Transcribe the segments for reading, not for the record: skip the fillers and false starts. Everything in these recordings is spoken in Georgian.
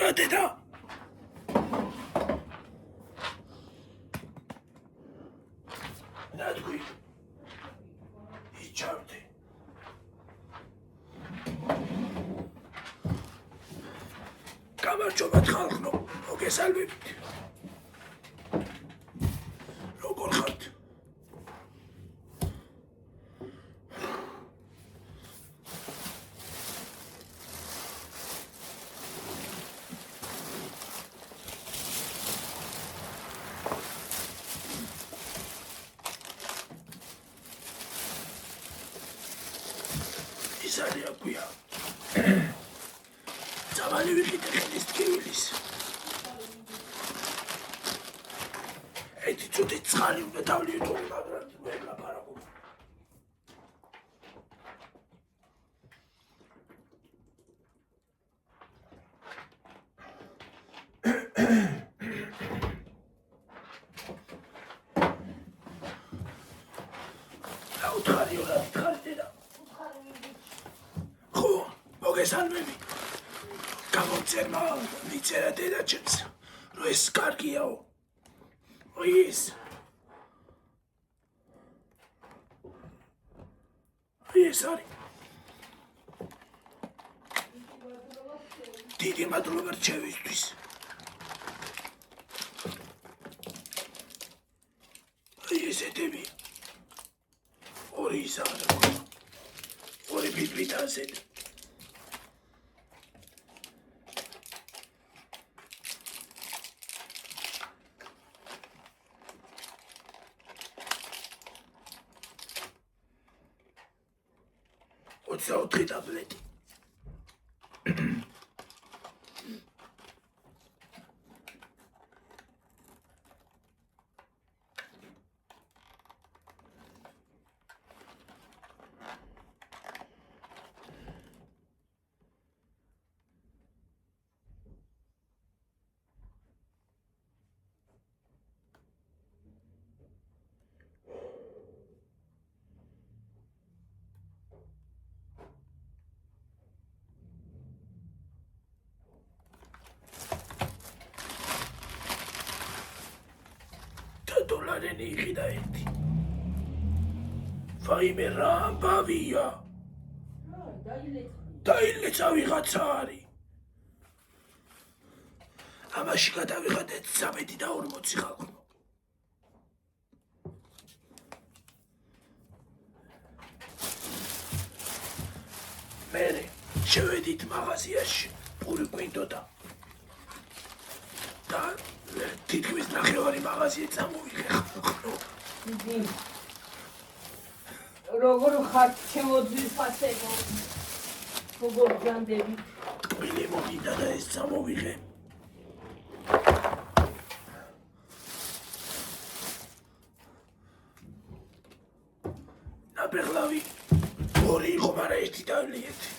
რა დედა? რა თქვი? იჩავდი. გამარჯობა ხალხო, მოგესალმებით. როგორ ხართ? ისარი აქვია. ძავალი ვიყიდე ხელის ტკივილის. ერთი ცუდი წყალი უნდა დავლიეთო, მაგრამ ვერ ლაპარაკობ. რა უთხარიო, რა უთხარი დედა? ხო, მოგესალმები. გამომწერმა მიწერა დედაჩემს, რომ ეს კარგიაო. ის. ეს არის. დიდი მადლობა რჩევისთვის. ესეთები. ორი ისაა. ორი ფიფრით ასეთ. ოთხი ტაბლეტი. დოლარენი იყიდა ერთი. ვაიმე რა ამბავია. დაილეცა ვიღაცა არის. ამაში გადავიღადეთ 13.40 ხალხო. მერე შევედით მაღაზიაში, პური გვინდოდა. და თითქმის ნახევარი მაღაზია წამოვიღე. როგორ ხართ შემოძვის ფასებო? როგორ განდები? ტკბილი მოგინდა და ეს წამოვიღე. ნაბეღლავი ორი იყო, მაგრამ ერთი დავლიეთი.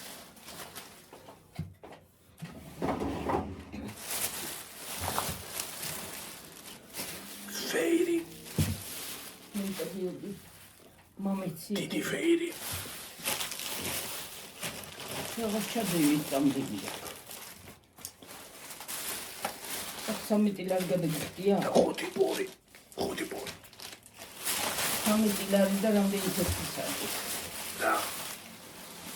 ფეირი. მომეცი. დიდი ფეირი. რაღაც ჩადევით წამდებია. 3 ტილარი გადაგიხდია? 5 პური. 3 ტილარი და რამდენი თეთრისაა? და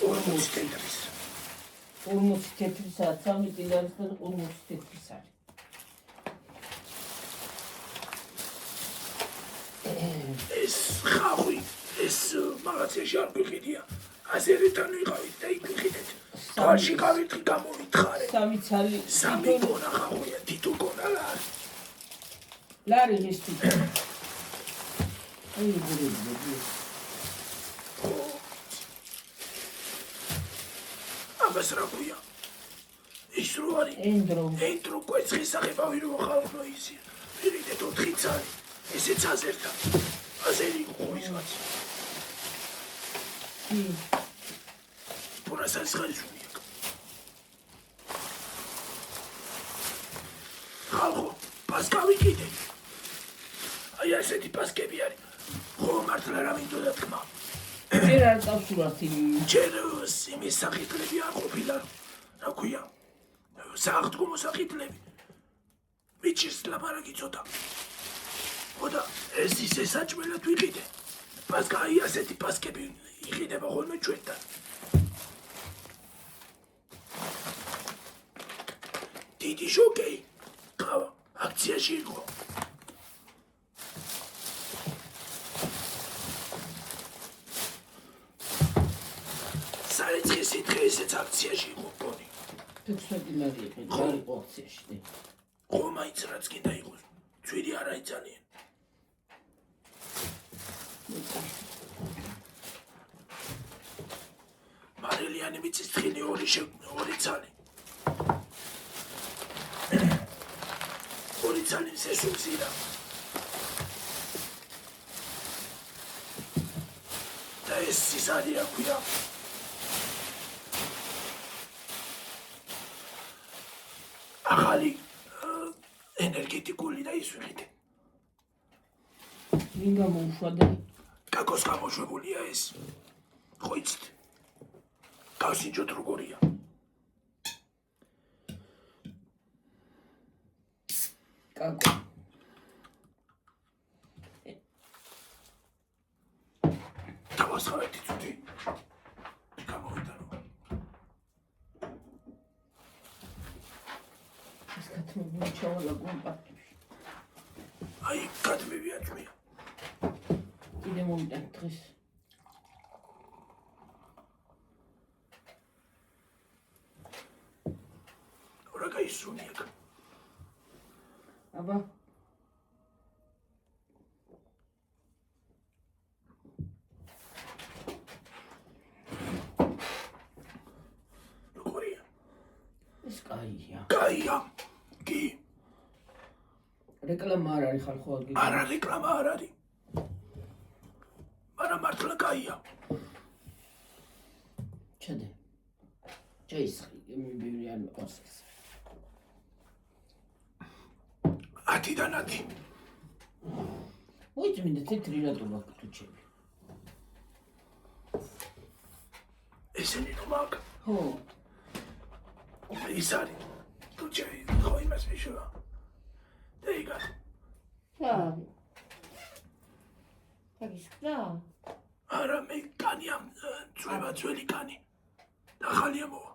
40 ცენტრის. 40 თეთრისაა, 3 ტილარი და 40 თეთრისაა. ეს ხახვი, ეს მაღაზიაში არ გვიყიდია. აზერიდან ვიყავით და იქ ვიყიდეთ. თვალში გავიტყი გამოვითხარე. 3 ცალი. 3 გონა ხახვია, თითო გონა ლარი. ლარი ის თითო. აი გურები. ამას რა ქვია? ის რო არის? ენდრო კვერცხის სახებავი რო ხალხო ისი. ვიყიდეთ 4 ცალი. ესეც აზერთან. აზერი ყურის ვაცი. პურასანის ხარისხია. ხალხო, პასკა ვიყიდე. აი ასეთი პასკები არის. ხო, მართლა რა მინდოდა თქმა. ჯერ არ წავსურათ იმ. ჯერ იმის სახითლები არ ყოფილა. რა ქვია? სააღდგომო საკითხები. მიჩის ლაპარაკი ცოტა. ხოდა ეს ისე საჭმელად ვიყიდე. პასკა აი ასეთი პასკები იყიდება ხოლმე ჩვენთან. დიდი შოკეი. ყავა აქციაში იყო. საერთოდ სიტყვა ესეც აქციაში იყო პონი. 16 ლარი იყო აქციაში. ხო მაინც რაც კიდე იყოს. ძვირი არ არის ძალიან. მარილიანი მიწის თხილი ორი ცალი. ორი ცალი სესუმზირა. და ეს სისარი აქვია. ახალი ენერგეტიკული და ის ვიყიდე. ვინ გამოუშვადა? კაკოს გამოშვებულია ეს. ხო იცით? გავსინჯოთ როგორია. კაკო. დავასხავეთ იცოდი. გამოვიდა რომ. ეს კათმები ჩავალა კომპაქტებში. აი კათმები აჭმია. კიდე მომიტან დღეს. რა გაისუნი აქ. აბა როგორია? ეს კაია. კაია. კი. რეკლამა არ არის ხალხო აგი. არა რეკლამა არ არის. მაგრამ მართლა კაია. ჩადე. ჩაისხი, მიბირი არ მიყავს. 10-დან 10. მოიწმინდა თეთრი რატო მაქვს თუჩები? ესენი რომ აქ. ხო. ის არის. თუჩები ხო იმას ვიშვა. და იგა. Tabii. Tabii sıkla. არა მე კანი ამ ძვება ძველი კანი. და ხალია მოვა.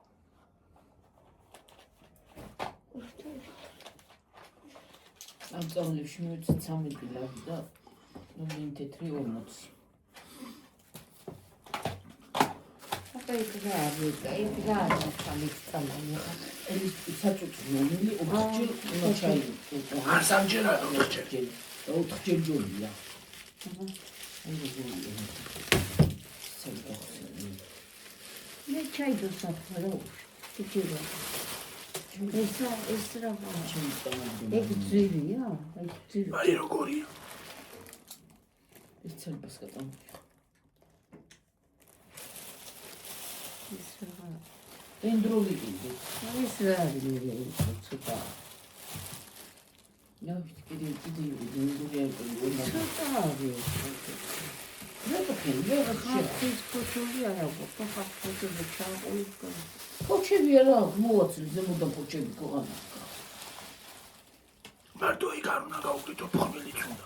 ამ წავლებში მივეცეთ 13 ლარი და ნუ თეთრი 40. Apa ikrari, ikrari tabii tamam. ეს საჭუჭი მომილი 4 ჯერ უნდა ჩაიგდო. არ სამჯერ არ 4 ჯერ. 4 ჯერ ჯოლია. Ne çay dostlar o. Tutuyor. Esra var. Ekzüri ya. Ekzüri. აი როგორია. ეს ცალბას გატან. Esra var. ენდროვიდი. Esra biliyor. Tuta. Ya fikri gidiyor. Tuta abi. რატო ხელი ვეღარ Hafif koçuluyor ya bu. Hafif koçuluyor. Çay uygun. ფოჩები არა მოაცილ ზემოდან ფოჩები ყოღანა. მარტო იქ არ უნდა გავუკეთო ფორმელიც უნდა.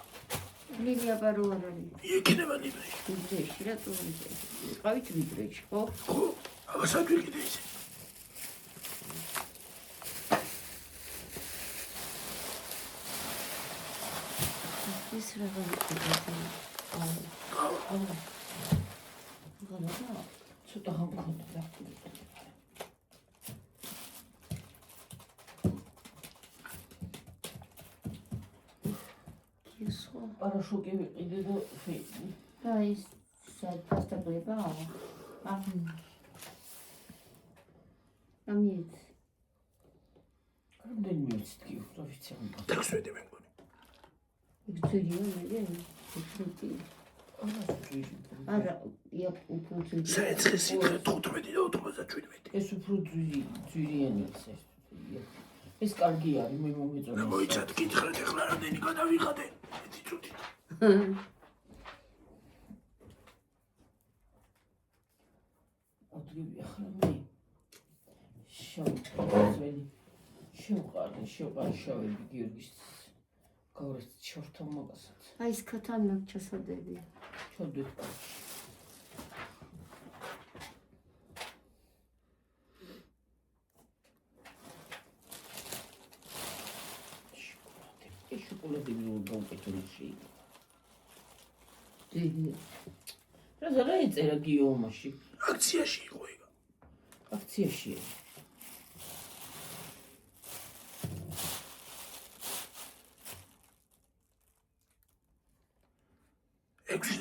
Lilya baruarani. იქნება ნიბრი. Libreci რა თქმა ყავით libreci ხო? ხო, აღასად ვიყიდე ისე. ის რა გამიგდა? ყავა. ცოტა გამქონდა რა. ისო პარაშოკი ვიყიდე და ფეი. და ის საფასტაბლება? ამით რამდენი მიცდგი ოფიციალურად? 16 მე მგონი. ვიქტორია მე ვიქტორი არა я უბრალოდ საერთოდ 15 და 97. ეს უფრო ძვირიანი ეს კარგი არის მე მომეწონა. მოიცად გითხრათ ახლა რამდენი გადავიხადე. ერთი წუთი. ოთხი ახლა მე შავი შევყარე შავები გიორგის გორეს შორთა მაგასაც. აი ეს ქათამაკ ჩასადები. ჩოდეთ კაცი. შოკოლადები რომ გავკეთოთ შეიძლება. რა ეწერა გიომაში? აქციაში იყო ეგ. აქციაში.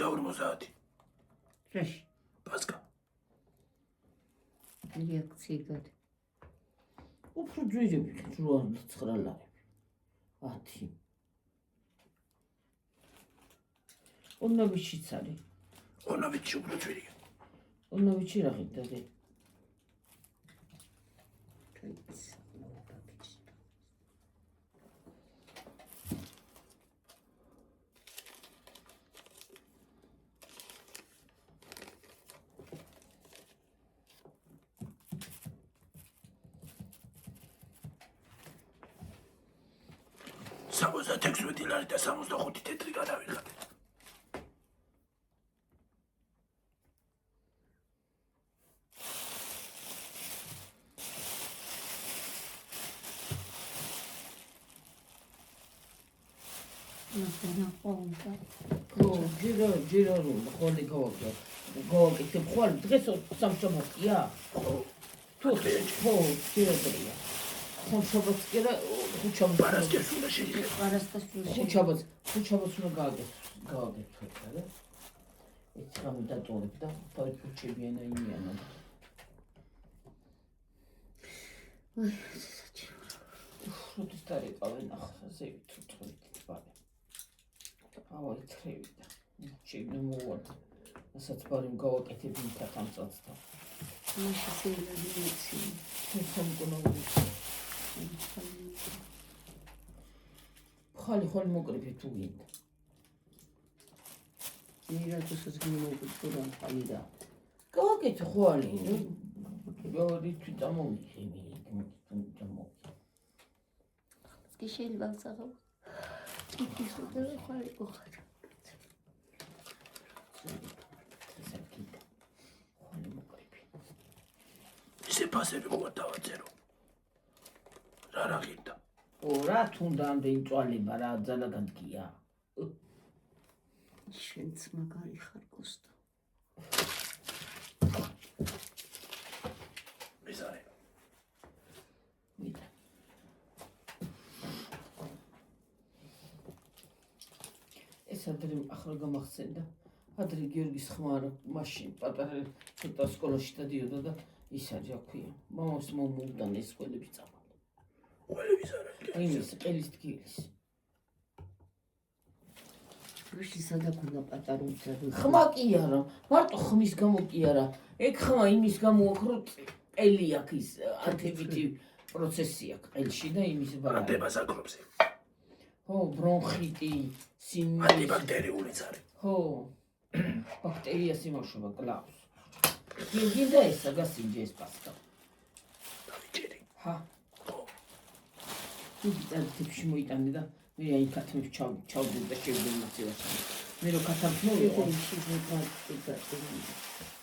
650. რაში? პასკა. რეაქციად. უფრო ძვირები 8-9 ლარები. 10. ონავიჩიც არის. ონავიჩი უფრო ძვირია. ონავიჩი რა ღირდა? $76 და 65 თეთრი გადავიღეთ. ჯერა რომ ხოლე გავაკეთებ ხვალ დღეს სამშაბათია? თუ ხო, ჯერა. სამშაბათს კი რა ხუჩაბათს პარასკევს უნდა შეიხეთ. ხუჩაბათს უნდა გავაკეთოთ რა. ეს რამე დატოვებ და თავი ხუჩებიანა იმიანა. აი, როდის დარიყავენ ახლა ზევით თვითონით ბარე. ავალი ხრევიდა. შეიძლება მოვარდა. რასაც ბარემ გავაკეთებ იმ თამწალს და. მაშინ შეიძლება ვიცი. სამკონოვი. ხალი მოკრიფი თუ გინდა. მირატოსაც გიმოგწურა ხალი და. გავაკეთე ხალი. რითი დამოვიხე კი შეიძლება აღსაღო. ის უკვე ხალი ყოხარ. ისე ფასები ყოა დავაწერო. რა გინდა? რა თუნდა ამდენი წვალება რა ძალაგანკია. შენც მაგარი ხარ კოსტა. მიზარე. მიდა. ეს ადრე ახლა გამახსენდა. ადრე გიორგის ხმარა მაშინ პატარა ცოტა სკოლაში დადიოდა და ის არის რა ქვია. მამას მომუდან ეს ყველები წამა. ყველების არა. აი ეს ყელის დგილის. რუსი სადაკუნა პატარა უცადო. ხმა კი არა, მარტო ხმის გამო კი არა. ეგ ხმა იმის გამო აქვს რომ ყელი აქვს ის ანტიბიოტიკი პროცესი აქვს ყელში და იმის ბარა. ანტებას აკრობს. ხო, ბრონხიტი, სინუსი. ანტიბაქტერიულიც არის. ხო. ბაქტერიას იმუშავა კლავს. გინდა ესა გასინჯე ეს პასტა. დავიჭერი. ჰა. იგი წელთებში მოიტანე და მე აი ქათმის ჩავდე და შევდე მასივაში. მე რო ქათმს მოვიყო.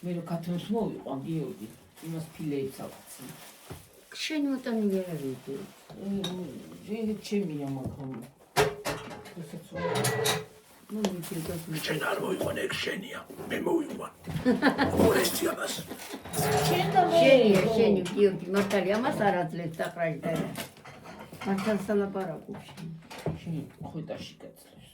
მე რო ქათმს მოვიყო გიორგი, იმას ფილეიც ავაცი. შენ მოტანი ვერ არიდი. ჩემია მაგრამ. შენ არ მოიყვან ეგ შენია, მე მოვიყვან. ხორესტი ამას. შენი გიორგი მართალი ამას არ აძლევს დაყრაში და მართალ სალაპარაკობს. შენი ხვიტაში გაწევს.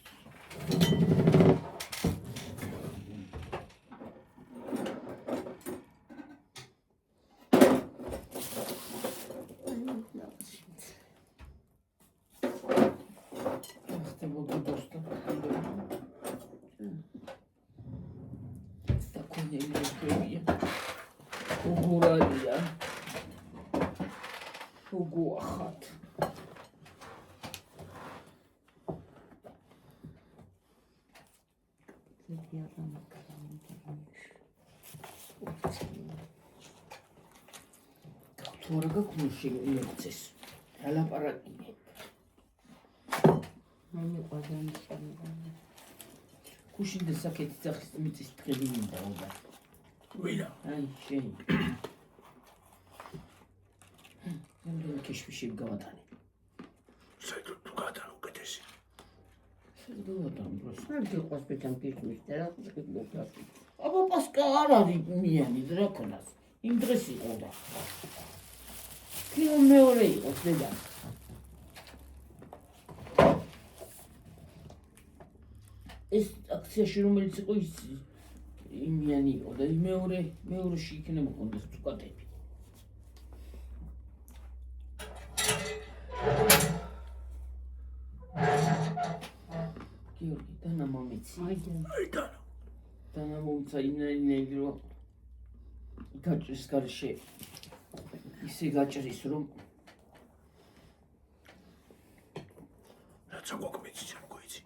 თორე გქონში იმეცეს. ალაპარაკია. მე მიყვარდა მისამება. გუშინდა საკეთი ძახის მიწის დღელი მინდა უნდა. ვინა? აი, შენ. ნამდვილად კეშფიში გავატანე. საერთოდ თუ გადან უკეთესი. შეგდოვატან დროს. არ გიყავს ბიჭამ კიშმის და რა გიყავს. აბა პასკა არ არის მიანი რა ქონას. იმ დღეს იყო და. კინო მეორე იყო დედა. ეს აქციაში რომელიც იყო ის იმიანი იყო და მეორეში იქნება კონდეს წუკატები. გიორგი დანა მომიცი. აი დანა. დანა მომცა ინაინელი რომ გაჭრის გარშე ისე გაჭრის რომ რაცა გვაქვს შემოგვიცი.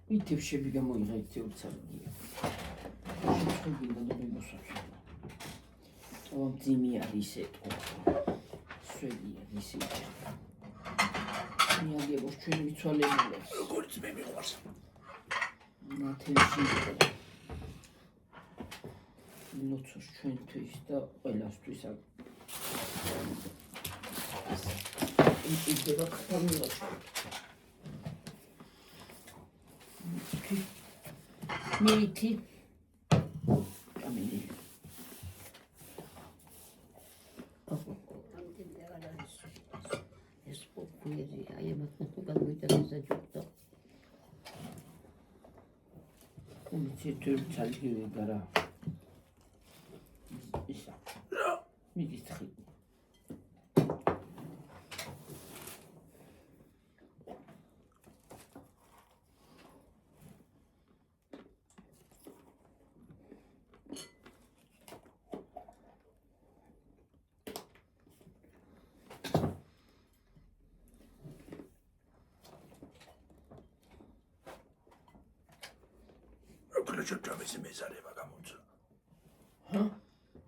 მითებშები გამოიღა ისე უცარგია. შეხვიდა და მიბოსებს. ამ ძიმი არის ისე თქო. შვედია ისე. მიაგებოს ჩვენ მიცვალებულებს. როგორც მე მიყვარს. ნათელში ლოცოს ჩვენთვის და ყველასთვის იდება ქთამილოჩა მითი ამენი ეს პოპულიარი აი მაგათო გამოვიტანე ჯობდა. მიცეთურ ცალკივე გარა ისა რა? მიგისთხი ჩემთვის მეზარება გამოწვა. ჰა?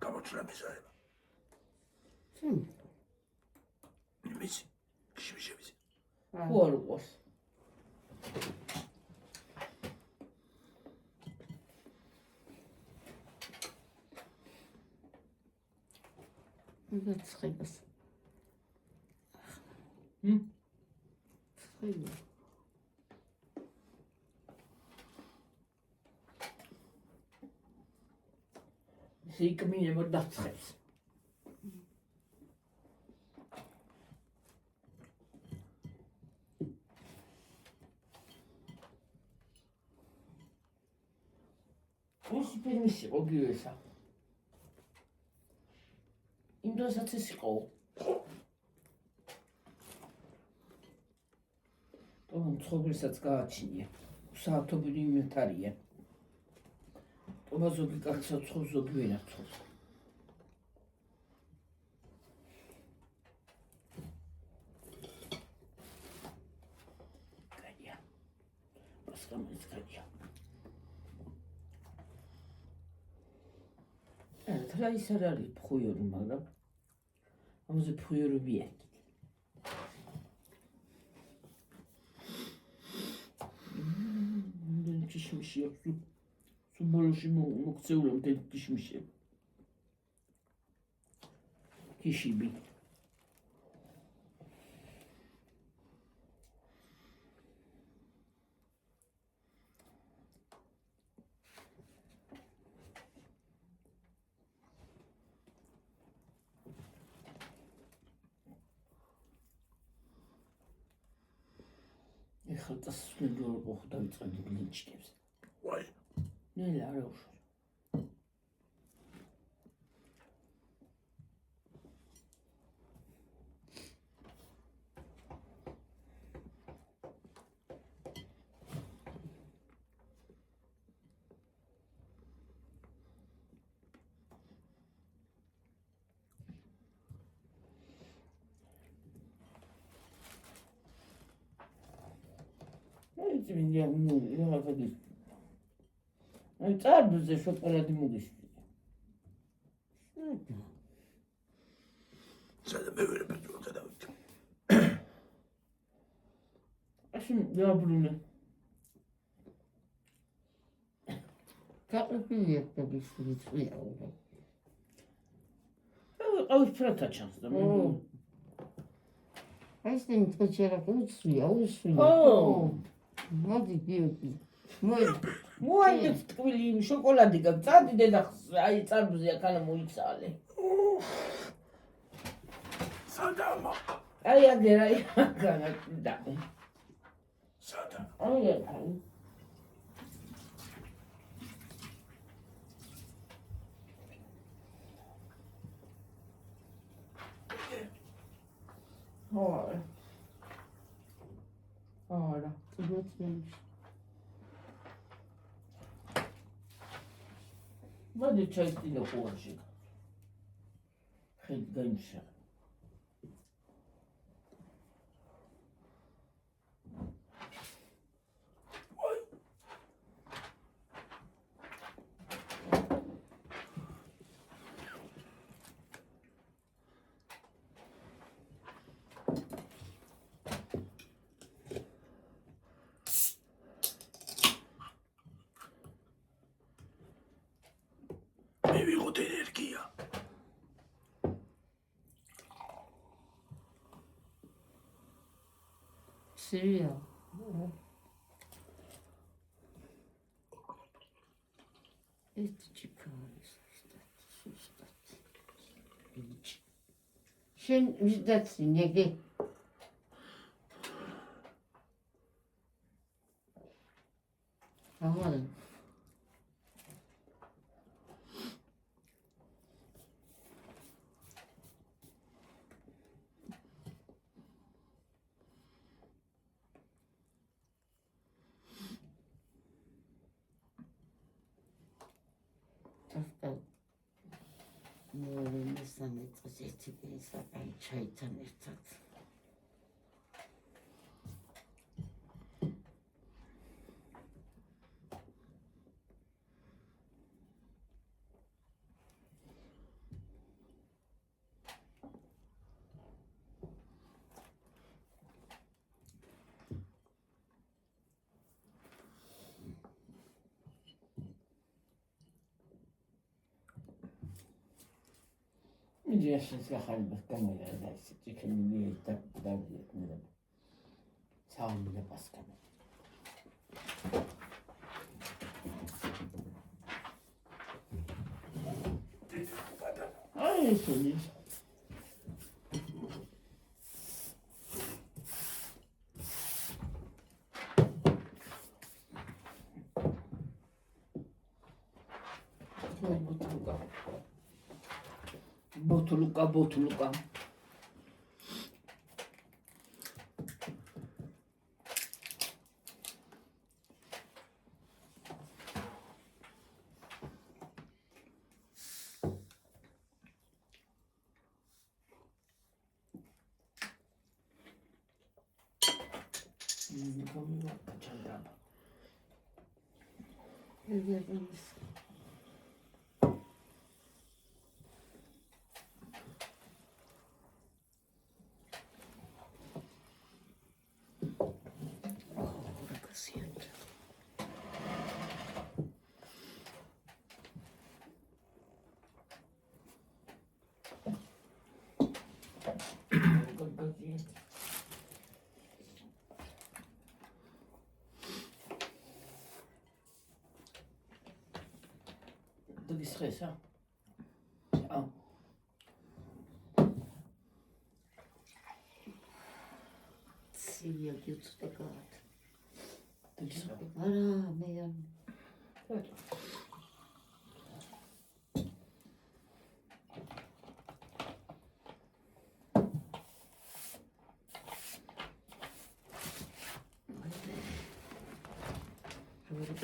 გამოწვა მეზარება. იმისი, კიშმიშებიც. ხო არ უყოს. ცხებას. ცხება. იქმინება დაცხებს. ეს ფილმის იყო გიესა. იმ დროსაც ეს იყო. თუმცა ცხოვრებსაც გააჩინია. საათობრივი ინვენტარია. ზოგი კაცო ცხოს ზოგი ვერ აცხოვს. კაია. პასკამის კაია. რა ის არ არის ფხუიორი, მაგრამ ამაზე ფხუიორებია. კიშმიში აქვს. ბოლოში მოგწეულა მთელი კიშმიში. კიშიბი. ეხლა დასასვენებლად რო დავიწყებდი გლინჩკებს. ვაი. ნელა რა უშო. ეს მინდა რა ვაგის. აი წარბზე შოკოლადი მოგიშли. სადა მე ვერ ბეჭდავ დავით. ასე დაბრუნე. გაყიდულია ბებიშვილი წვია უნდა. ყავისფრათა ჩანს და მე. აი ეს მიწერა უცვია. მოდი გიოდი. მოაიდეთ ტკბილი იმ შოკოლადი გაქვს. წადი დედა აი წარბზე აქანა მოიცალე. სადამა. აი აგერა იქანა და. სადა. აი აქანა. Ora. Vadi çaytıyla uğraşık. Xedgaymış ya. მივიღოთ ენერგია. სირია. ეს ჩიქარის სუსტად. შენ ვიზდაცი ნეგე. ამალ მესამე წელს ერთი პინსაკი ჩაითან ერთად. Idziesz zachali bez kamery, daj się, ciekawe nie jest tak dalej, jak nie robię. Całą mnie paskami. A jest to nic. Botuluka. Dat is stress, hè? Oh. Zie je het te koud? Dat is wel. Nee.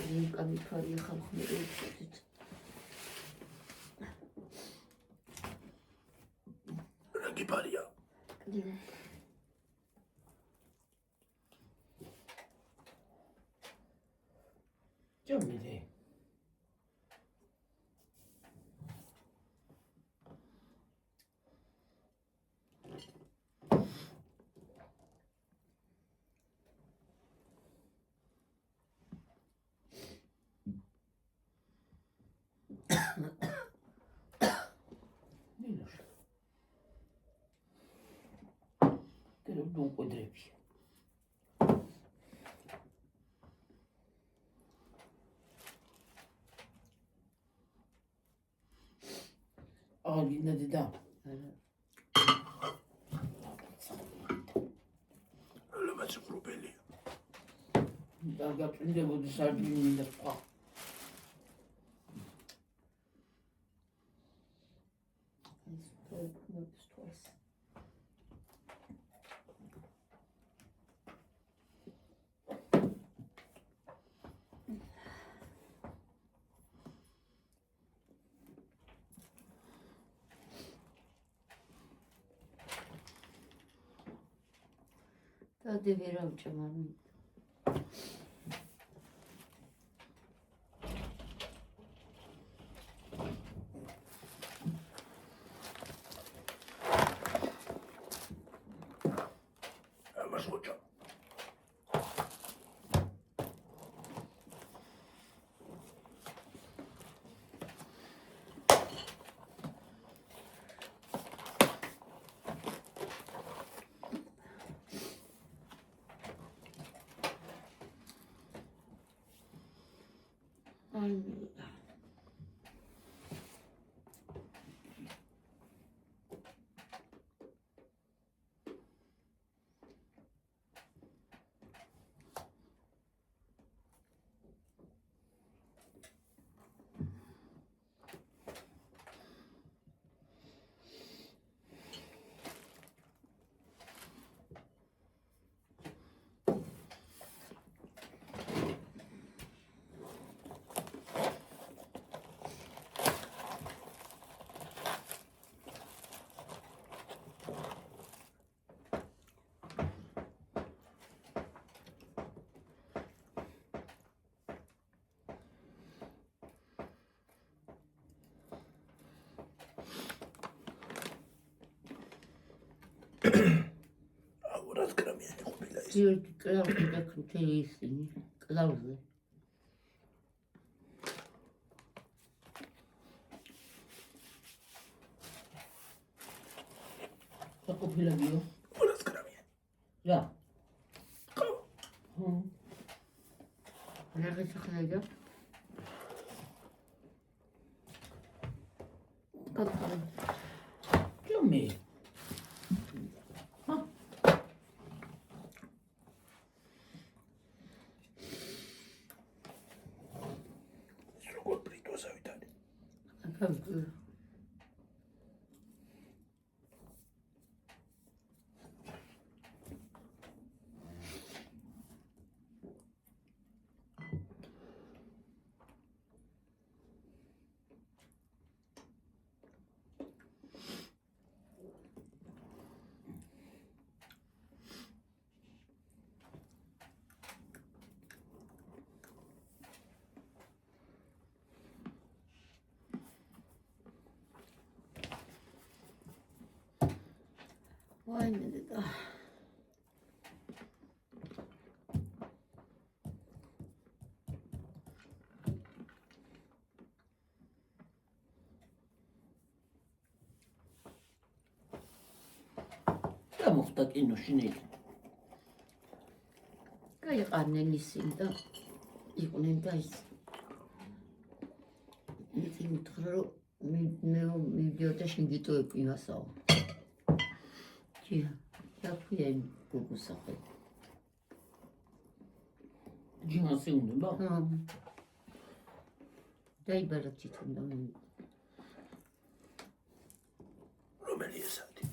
Ik kan je gewoon niet eten. Rangiparia. Çok iyi değil. წერებდა უყვედრებია. აღარ გინდა დედა? ალამაც უყრუბელია. დაგაპინდებოდი სარდინი და სხვა. Hadi ver amcam anne. ამას ხოჭა. Αγοράς γραμμიანი ყოფილა ის. Γιώργη κλάβზე და ქრთელი ისინი, კლავზე. საკופილაგიო. Αγοράς გრამიანი. რა? ხო. რა გიხდება? კაცო. ჯომი. როგორ პრიტოს ავიტანე. აკავი. Why did it? რა მოხდა კინოში ნელი? გაიყარნენ ისინი და იყვნენ და ის ისინი უთხრა რომ მე მივიდიოდა შენ გიტოები იმასაო. ჯია, დაფუია იმ გოგოს სახე. ჯიმასი უნდა? დაიბარა თვითონ და რომელი ესეთი?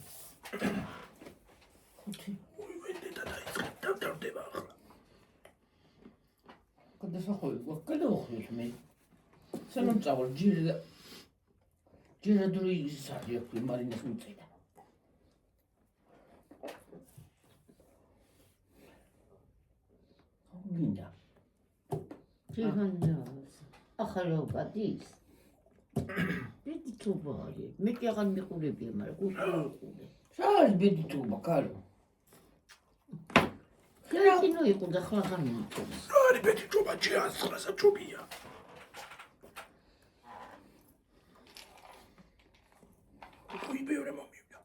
ხუთი. უიმენდე და დაიწყე დავდარდება ახლა. გადასახვევი გვაქვს, გადავახვიოთ მე. სანამ წავალ ჯერა დრო ის არის აქვს მარინეს მიწედა. გინდა. ჯიჰანას. ახლა გადის. ბედი თუბარი. მე კი აღარ მიყურებია, მაგრამ გუყურე. რა არის ბედი თუბა, კარო? კინო იყო და ხლა ხარ მიყურს. რა არის ბედი თუბა, ჯიას ხრასა თუბია. უი ბევრი მომივიდა.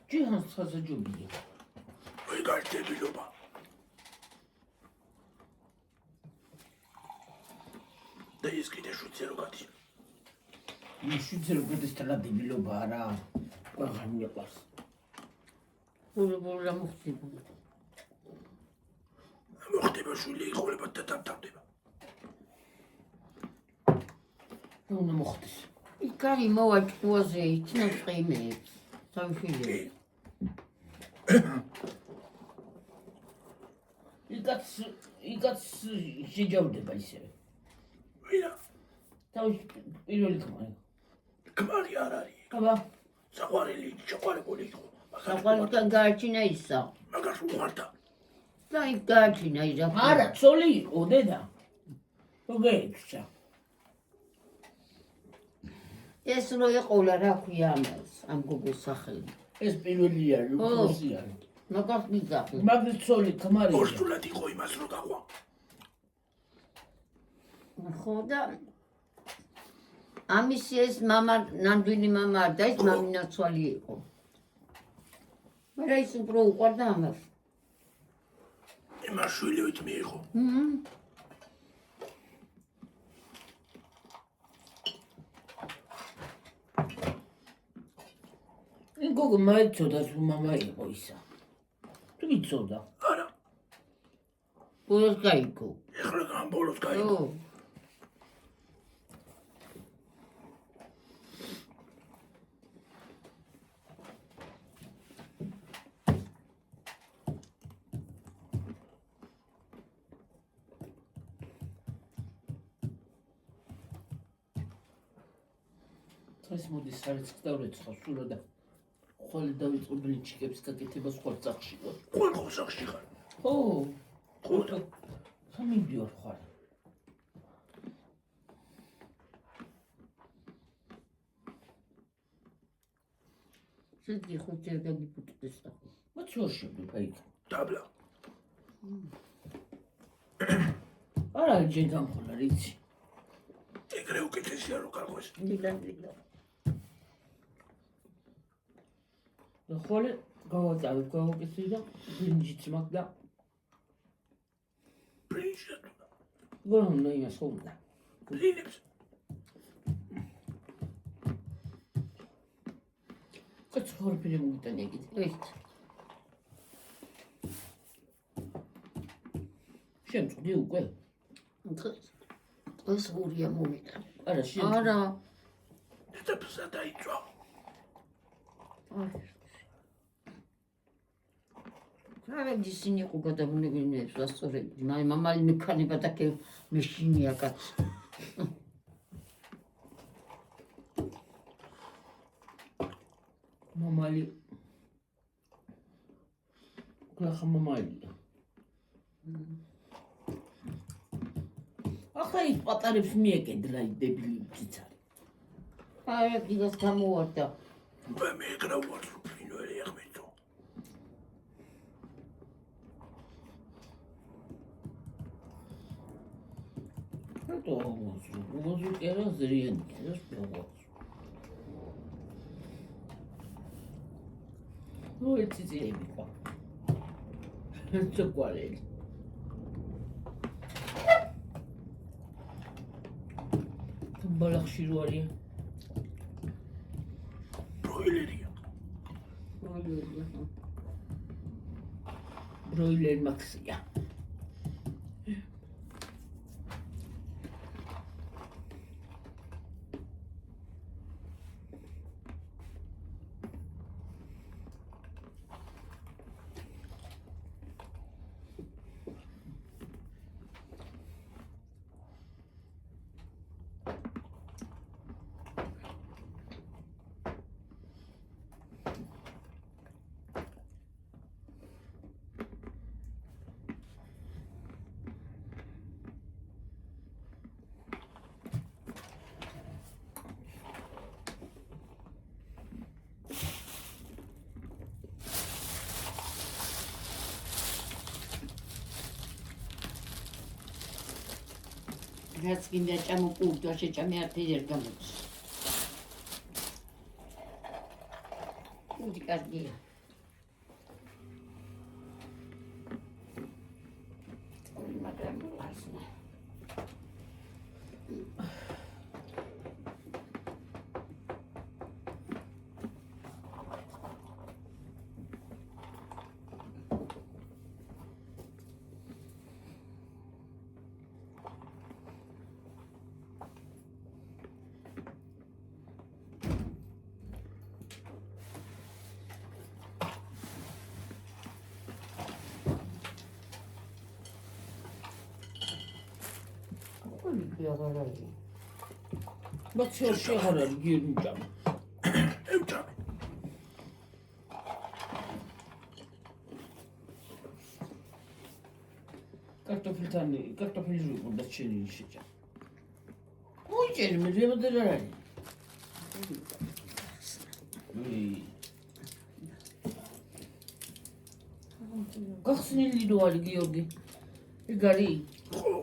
ჯიჰანს ცხაზე ჯობია. Voi გარდებილობა. და ის კიდე შუცე რო გადის. შუცე რო გადის ტრადებილობაა რა. აღარ მიყვარს. ბურბურა მოხდება. მოხდება შვილი იხოლება და დამთავრდება. უნდა მოხდეს. იქარი მოვაჭუაზე იცნობს ყიმეებს. თავშილები. იკაც შეჯავდება ისევე. ვინა? თავის პირველი ქმარი. ქმარი არ არის. აბა, საყვარელი, შეყვარებული იყო. საყვარელთან გააჩინა ისა. მაგას უყვარდა. და იქ გააჩინა ისა. არა, ცოლი იყო დედა. მოგეიქცა. ეს რო ეყოლა რა ქვია ამას, ამ გოგოს სახელი. ეს პირველი არის, უფროსი არის. მაგას მიგახი. მაგის ცოლი ქმარი. ორსულად იყო იმას რო გაყვა. ხო და ამისი ეს მამა, ნამდვილი მამა არ და ეს მამინაცვალი იყო. მაგრამ ის უფრო უყვარდა ამას. იმას შვილივით მიიღო. იმ გოგო მაიცოდა თუ მამა იყო ისა. თუ იცოდა. არა. ბოლოს გაიგო. ეხლა გან ბოლოს გაიგო. ო. ეს მოდის არის დავეცხო სულა და ხოლმე დავიწყო ბლინჩიკებს გაკეთებას ხარ წახში ხო? ყოველ ხოსახში ხარ. ხო. ხო. სამიდიორ ხარ. შედი ხუთი გაგიფუტდეს ახლა. მოწოშები ფაიქ. დაბლა. არა ჯენ გამხოლა რიცი. ეგრე უკეთესია რო კარგოს. დილა. და ხოლმე გავაწავე გავაკეთე და ბინჯიც მაგდა. პრინცესა. გონდა იმას ხომდა. პრინცესა. კაც ხორფილი მოგიტანე იგი. ეს. შემწდი უკვე. ეს ურია მომიტა. არა შემწდი. არა. და ფსა დაიწვა. Правда, ისინი იყო გადაბუნებულნი სასწორები. მამალი მექანება და მეშინია კაც. მამალი გახა მამალია. ახლა ის პატარებს მიეკედლა ის დებილი ციცარი. არა, დილას გამოვარდა. მე მეკრავარ პრინველი ახმეთო. რატო უგოზი კერა ზრიანია ეს ბოგოს. ნუ ეციწიები ყო. ჩოკოლადი. ბალახში რო არის. ბროილერია. ბროილერ მაქსია. რაც გინდა ჩამოპურდო, შეჭამე ართი ვერ გამოდის. უდი კარგია. Прекрасно. բայց շեղարել գիրում ճամ ემჭამე კარტოფილი რუგო და ჩენი შეჭა მოიჭერი მე რემოდერარი გახსნილი რო არის გიორგი ეგარი ხო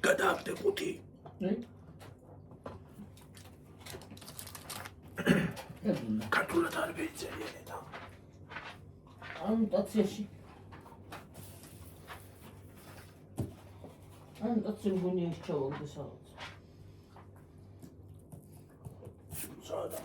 გადააგდე ხუთი ქართულად არ ვიწერია და ანოტაციაში ანოტაცია გონიაში ჩავაგდე სადაც სადა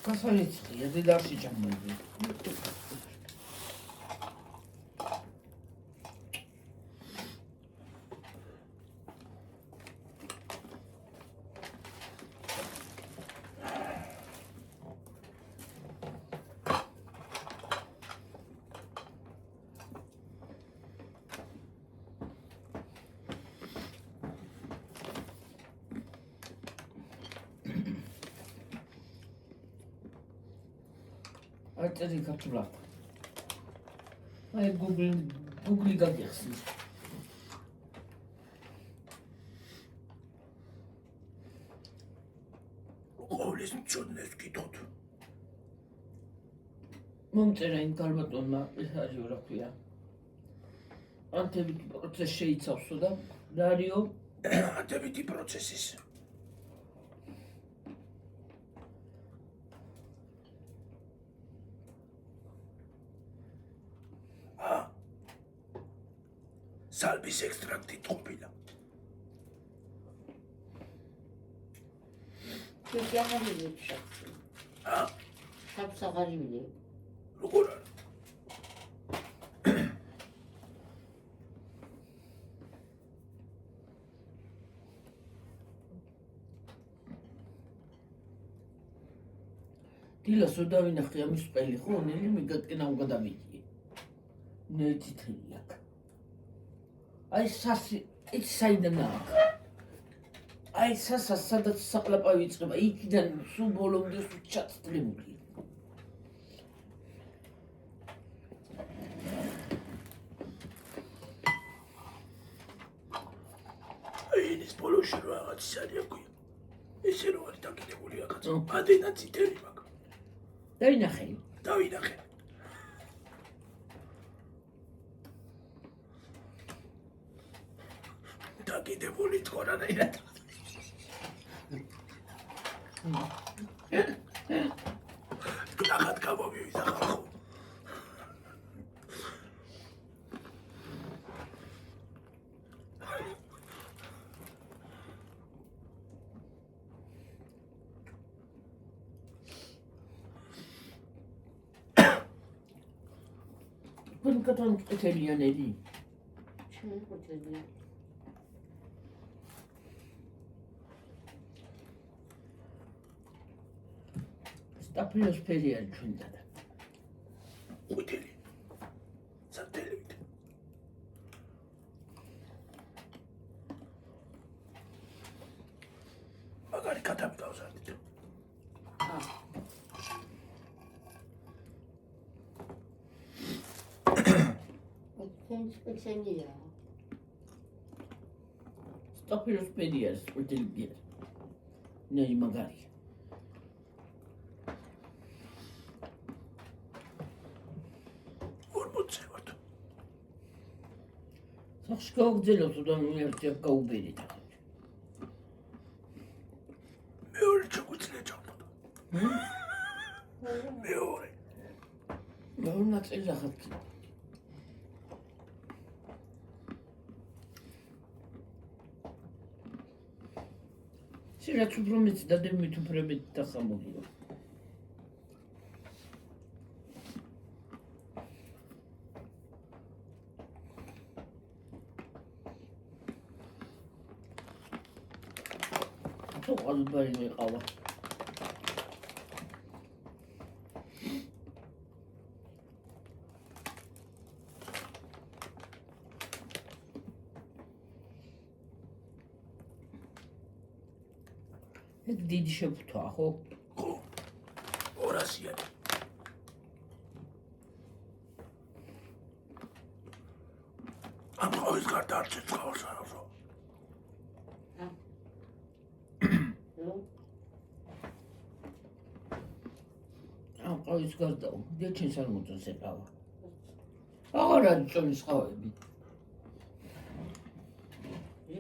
გასალიცხია დედარში ჩამოვიდი აწერი ქართულად აი Google გაგიხსნის ყოვლის მწოდნეს გითოთ მომწერა იმ გალბატონმა ეს არის რა ქვია ანთებითი პროცესი შეიცავსო და რადიო ანთებითი პროცესის სალბის ექსტრაქტით ყოფილა. Türkiye hangi bir şarkı? Ha? Şapsa garibili. როგორ არა? დილას რო დავინახე ამის პელი ხო ნელი მიგატკენა უგადავიდი. ნეცი თრიაკ. აი სასი იცი საიდან აქ. აი სასას სადაც საყლაპავი იწყება იქიდან სულ ბოლომდე სულ ჩაცდრებული. ის ბოლოში რაღაც ისარი აქვია. ესე რო არის დაკიდებული აქაც. ადენა ციტერი მაქვს. დავინახე. დავინახე. დაკიდებული თქო რანაირად. გლახად გამომივიდა ხალხო. Bunun qeteliyənəli. Çay qeteliyən. Staplos periyər kündədə. Qeteli. Satellite. Magari katam davzardı. Ha. ინსპექცია. სტაფილოსპედია სპეციალია. ნეი მაგარი. ორმოცევად. სახში გავგზელოთ და ერთი გაუბერეთ. მეორე ჩაგვიძლია ჩავდოთ. მეორე. მეორე ნაწილი ახალ კი. რაც უფრო მეც დადებ მით უფრო მეტ დახამულია. თუ ყალბარი მეყავა. ეს დიდი შეფუთაა, ხო? ხო. 200-იანი. ამ ყოველს გარდა არც ერთ წყავს არ აქვს. ამ ყოველს გარდა დეჩენს არ მოწონს ეყავა. აღარ არის წონის ყავები.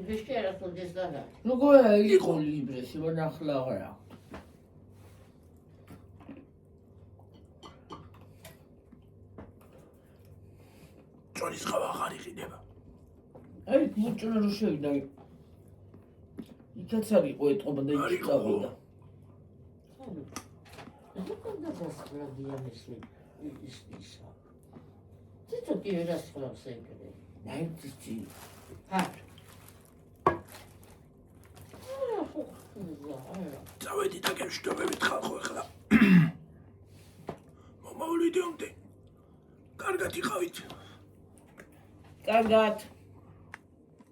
Libresi yaratıldı zaten. როგორია იყო ლიბრესი, ვანახლა აღარა. წონის ყავა აღარ იყიდება. აი, მოწონა რო შევიდა. იქაც არ იყო ეთყობა და იქ წავიდა. Когда засправді ისა. Ти тоді розклав себе. ნაიჭი. Ha. წავედი და გემშვიდობებით ხალხო ახლა. მომავლიდეამდე. კარგად იყავით. კარგად.